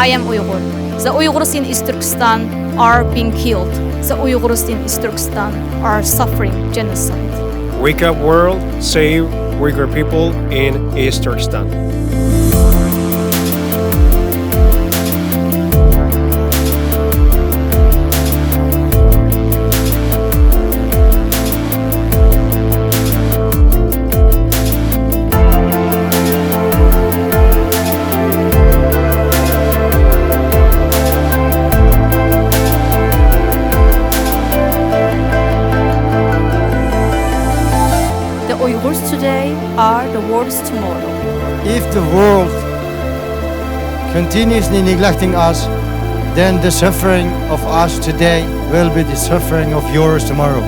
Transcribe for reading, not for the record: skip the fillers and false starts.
I am Uyghur. The Uyghurs in East Turkestan are being killed. The Uyghurs in East Turkestan are suffering genocide. Wake up world, save Uyghur people in East Turkestan. The Uyghurs today are the world's tomorrow. If the world continuously neglecting us, then the suffering of us today will be the suffering of yours tomorrow.